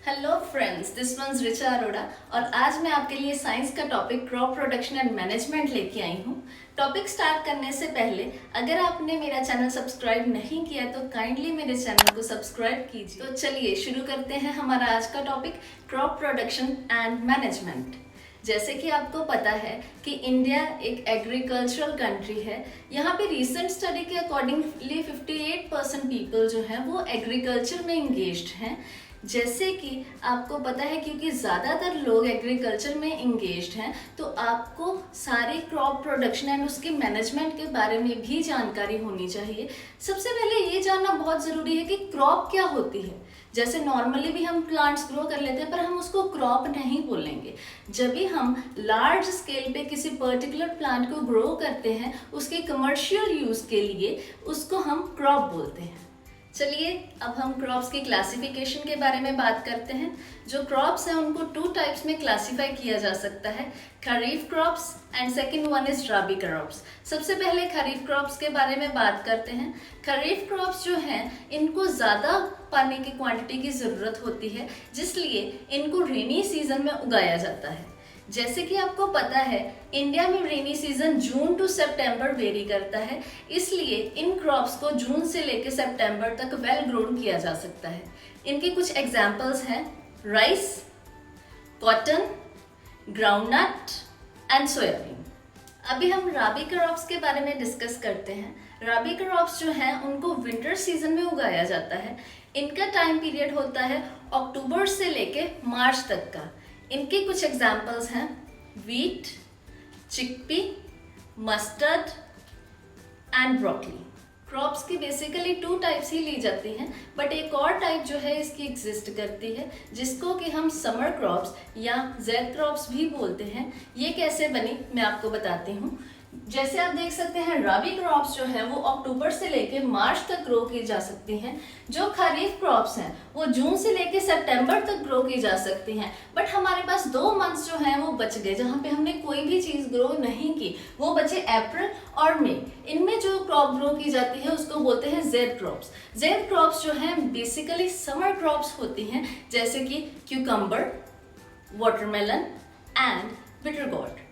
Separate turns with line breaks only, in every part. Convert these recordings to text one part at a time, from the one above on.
Hello friends, this one's Richa Arora और आज मैं आपके लिए साइंस का topic crop production and management लेके आई हूँ। टॉपिक स्टार्ट करने से पहले अगर आपने मेरा चैनल सब्सक्राइब नहीं किया तो काइंडली मेरे चैनल को सब्सक्राइब कीजिए। तो चलिए शुरू करते हैं हमारा आज का topic crop production and management. जैसे कि आपको पता है कि इंडिया एक एग्रीकल्चरल कंट्री है। यहाँ पे रिसेंट स्टडी के अकॉर्डिंगली 58% पीपल जो हैं वो एग्रीकल्चर में इंगेज्ड हैं। जैसे कि आपको पता है क्योंकि ज़्यादातर लोग एग्रीकल्चर में इंगेज्ड हैं तो आपको सारे क्रॉप प्रोडक्शन एंड उसके मैनेजमेंट के बारे में भी जानकारी होनी चाहिए। सबसे पहले ये जानना बहुत ज़रूरी है कि क्रॉप क्या होती है। जैसे नॉर्मली भी हम प्लांट्स ग्रो कर लेते हैं पर हम उसको क्रॉप नहीं बोलेंगे। जब भी हम लार्ज स्केल पे किसी पर्टिकुलर प्लांट को ग्रो करते हैं उसके कमर्शियल यूज़ के लिए उसको हम क्रॉप बोलते हैं। चलिए अब हम क्रॉप्स की क्लासिफिकेशन के बारे में बात करते हैं। जो क्रॉप्स हैं उनको 2 टाइप्स में क्लासिफाई किया जा सकता है, kharif crops and second one is rabi crops. सबसे पहले खरीफ क्रॉप्स के बारे में बात करते हैं। खरीफ क्रॉप्स जो हैं इनको ज़्यादा पानी की क्वांटिटी की ज़रूरत होती है, जिसलिए इनको रेनी सीजन में उगाया जाता है। जैसे कि आपको पता है इंडिया में rainy season June to September vary करता है, इसलिए इन क्रॉप्स को जून से लेकर सितंबर तक वेल ग्रोन किया जा सकता है। इनके कुछ एग्जांपल्स हैं rice, cotton, groundnut and soybean. अभी हम राबी क्रॉप्स के बारे में डिस्कस करते हैं। राबी क्रॉप्स जो हैं उनको विंटर सीजन में उगाया जाता है। इनका टाइम पीरियड होता है अक्टूबर से लेके मार्च तक का। इनके कुछ एग्जाम्पल्स हैं wheat, chickpea, mustard and broccoli. Crops की बेसिकली 2 टाइप्स ही ली जाती हैं, बट एक और टाइप जो है इसकी एग्जिस्ट करती है जिसको कि हम समर क्रॉप्स या जेड क्रॉप्स भी बोलते हैं। ये कैसे बनी मैं आपको बताती हूँ। जैसे आप देख सकते हैं रबी क्रॉप्स जो है वो अक्टूबर से लेके मार्च तक ग्रो की जा सकती हैं। जो खरीफ क्रॉप्स हैं वो जून से लेके सितंबर तक ग्रो की जा सकती हैं। बट हमारे पास 2 मंथ्स जो हैं वो बच गए जहाँ पे हमने कोई भी चीज़ ग्रो नहीं की, वो बचे अप्रैल और मई। इनमें जो क्रॉप ग्रो की जाती है उसको बोलते हैं जेड क्रॉप्स। जेड क्रॉप्स जो हैं बेसिकली समर क्रॉप्स होती हैं, जैसे कि cucumber, watermelon and bitter gourd.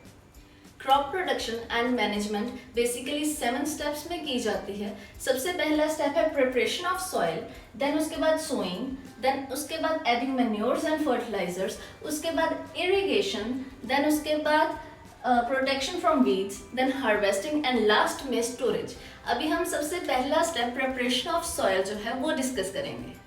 Crop production and management basically 7 steps में की जाती है। सबसे पहला स्टेप है प्रिपरेशन ऑफ सॉइल, देन उसके बाद सोइंग, देन उसके बाद एडिंग मैन्योर्स एंड फर्टिलाइजर्स, उसके बाद इरिगेशन, देन उसके बाद protection from weeds, then harvesting and last में स्टोरेज। अभी हम सबसे पहला स्टेप प्रिपरेशन ऑफ सॉइल जो है वो डिस्कस करेंगे।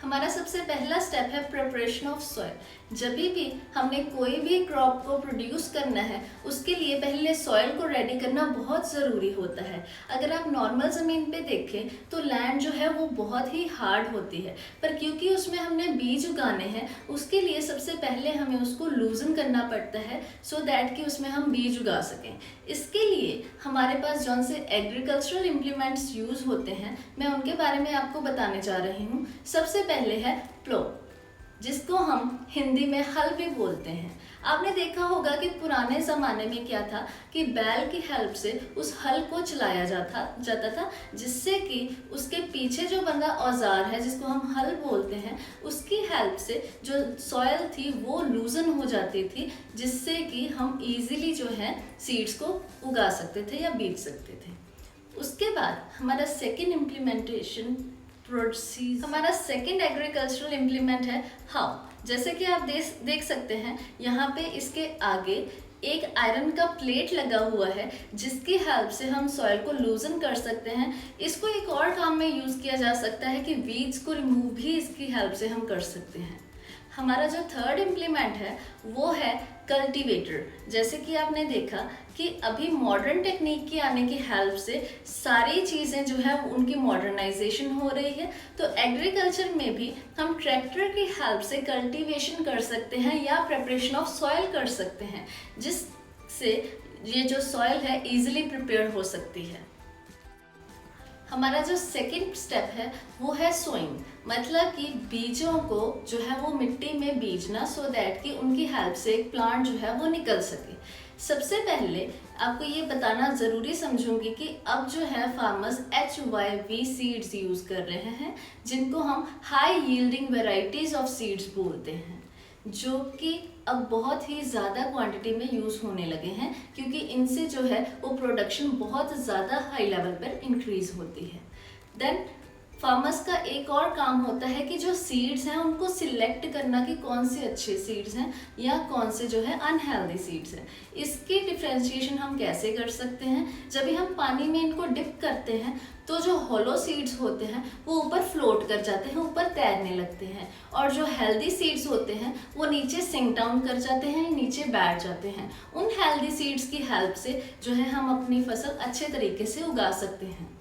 हमारा सबसे पहला स्टेप है प्रिपरेशन ऑफ सॉइल। जब भी हमने कोई भी क्रॉप को प्रोड्यूस करना है उसके लिए पहले सॉइल को रेडी करना बहुत ज़रूरी होता है। अगर आप नॉर्मल ज़मीन पे देखें तो लैंड जो है वो बहुत ही हार्ड होती है, पर क्योंकि उसमें हमने बीज उगाने हैं उसके लिए सबसे पहले हमें उसको लूजन करना पड़ता है सो दैट कि उसमें हम बीज उगा सकें। इसके लिए हमारे पास जौन से एग्रीकल्चरल इम्प्लीमेंट्स यूज़ होते हैं मैं उनके बारे में आपको बताने जा रही हूँ। सबसे पहले है प्लो, जिसको हम हिंदी में हल भी बोलते हैं। आपने देखा होगा कि पुराने ज़माने में क्या था कि बैल की हेल्प से उस हल को चलाया जाता था, जिससे कि उसके पीछे जो बंदा औजार है जिसको हम हल बोलते हैं उसकी हेल्प से जो सॉयल थी वो लूजन हो जाती थी, जिससे कि हम इजीली जो है सीड्स को उगा सकते थे या बीज सकते थे। उसके बाद हमारा हमारा सेकेंड एग्रीकल्चरल इम्प्लीमेंट है हाउ। जैसे कि आप देख सकते हैं यहाँ पे इसके आगे एक आयरन का प्लेट लगा हुआ है जिसकी हेल्प से हम सॉइल को लूजन कर सकते हैं। इसको एक और काम में यूज़ किया जा सकता है कि वीड्स को रिमूव भी इसकी हेल्प से हम कर सकते हैं। हमारा जो थर्ड इम्प्लीमेंट है वो है कल्टीवेटर। जैसे कि आपने देखा कि अभी मॉडर्न टेक्निक की आने की हेल्प से सारी चीज़ें जो है उनकी मॉडर्नाइजेशन हो रही है, तो एग्रीकल्चर में भी हम ट्रैक्टर की हेल्प से कल्टीवेशन कर सकते हैं या प्रिपरेशन ऑफ सॉइल कर सकते हैं, जिससे ये जो सॉइल है ईजिली प्रिपेयर हो सकती है। हमारा जो सेकंड स्टेप है वो है सोइंग, मतलब कि बीजों को जो है वो मिट्टी में बीजना सो दैट कि उनकी हेल्प से एक प्लांट जो है वो निकल सके। सबसे पहले आपको ये बताना ज़रूरी समझूंगी कि अब जो है फार्मर्स HYV सीड्स यूज़ कर रहे हैं, जिनको हम high yielding varieties of seeds बोलते हैं, जो कि अब बहुत ही ज़्यादा क्वांटिटी में यूज़ होने लगे हैं, क्योंकि इनसे जो है वो प्रोडक्शन बहुत ज़्यादा हाई लेवल पर इंक्रीज़ होती है। देन फार्मर्स का एक और काम होता है कि जो सीड्स हैं उनको सिलेक्ट करना कि कौन से अच्छे सीड्स हैं या कौन से जो है अनहेल्दी सीड्स हैं। इसकी डिफ्रेंशिएशन हम कैसे कर सकते हैं? जब भी हम पानी में इनको डिप करते हैं तो जो होलो सीड्स होते हैं वो ऊपर फ्लोट कर जाते हैं, ऊपर तैरने लगते हैं, और जो हेल्दी सीड्स होते हैं वो नीचे सिंक डाउन कर जाते हैं, नीचे बैठ जाते हैं। उन हेल्दी सीड्स की हेल्प से जो है हम अपनी फसल अच्छे तरीके से उगा सकते हैं।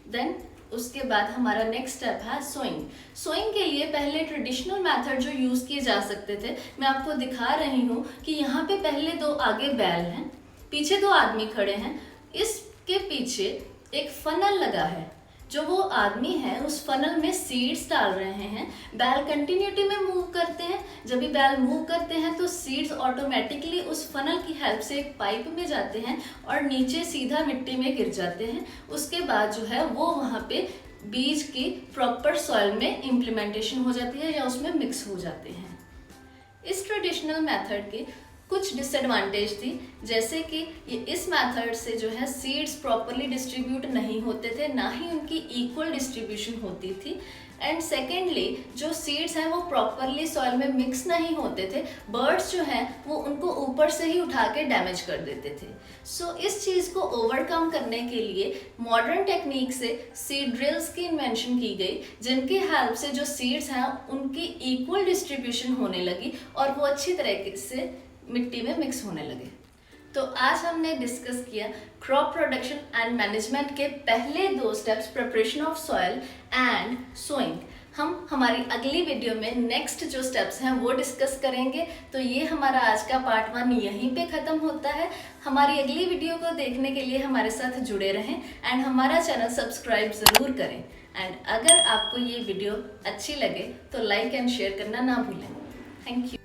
देन उसके बाद हमारा नेक्स्ट स्टेप है सोइंग। सोइंग के लिए पहले ट्रेडिशनल मेथड जो यूज़ किए जा सकते थे, मैं आपको दिखा रही हूँ कि यहाँ पे पहले 2 आगे बैल हैं, पीछे 2 आदमी खड़े हैं, इसके पीछे एक फनल लगा है, जो वो आदमी है उस फनल में सीड्स डाल रहे हैं। बैल कंटिन्यूटी में मूव करते हैं, जब भी बैल मूव करते हैं तो सीड्स ऑटोमेटिकली उस फनल की हेल्प से एक पाइप में जाते हैं और नीचे सीधा मिट्टी में गिर जाते हैं। उसके बाद जो है वो वहाँ पे बीज की प्रॉपर सॉइल में इम्प्लीमेंटेशन हो जाती है या उसमें मिक्स हो जाते हैं। इस ट्रेडिशनल मेथड के कुछ डिसएडवांटेज थी, जैसे कि ये इस मेथड से जो है सीड्स प्रॉपरली डिस्ट्रीब्यूट नहीं होते थे, ना ही उनकी इक्वल डिस्ट्रीब्यूशन होती थी। एंड सेकेंडली जो सीड्स हैं वो प्रॉपरली सॉइल में मिक्स नहीं होते थे, बर्ड्स जो हैं वो उनको ऊपर से ही उठा के डैमेज कर देते थे। सो इस चीज़ को ओवरकम करने के लिए मॉडर्न टेक्निक से सीड ड्रिल्स की इन्वेंशन की गई, जिनकी हेल्प से जो सीड्स हैं उनकी इक्वल डिस्ट्रीब्यूशन होने लगी और वो अच्छी तरीके से मिट्टी में मिक्स होने लगे। तो आज हमने डिस्कस किया क्रॉप प्रोडक्शन एंड मैनेजमेंट के पहले 2 steps, preparation of soil and sowing. हम हमारी अगली वीडियो में नेक्स्ट जो स्टेप्स हैं वो डिस्कस करेंगे। तो ये हमारा आज का पार्ट 1 यहीं पे ख़त्म होता है। हमारी अगली वीडियो को देखने के लिए हमारे साथ जुड़े रहें एंड हमारा चैनल सब्सक्राइब ज़रूर करें। एंड अगर आपको ये वीडियो अच्छी लगे तो लाइक एंड शेयर करना ना भूलें। Thank you.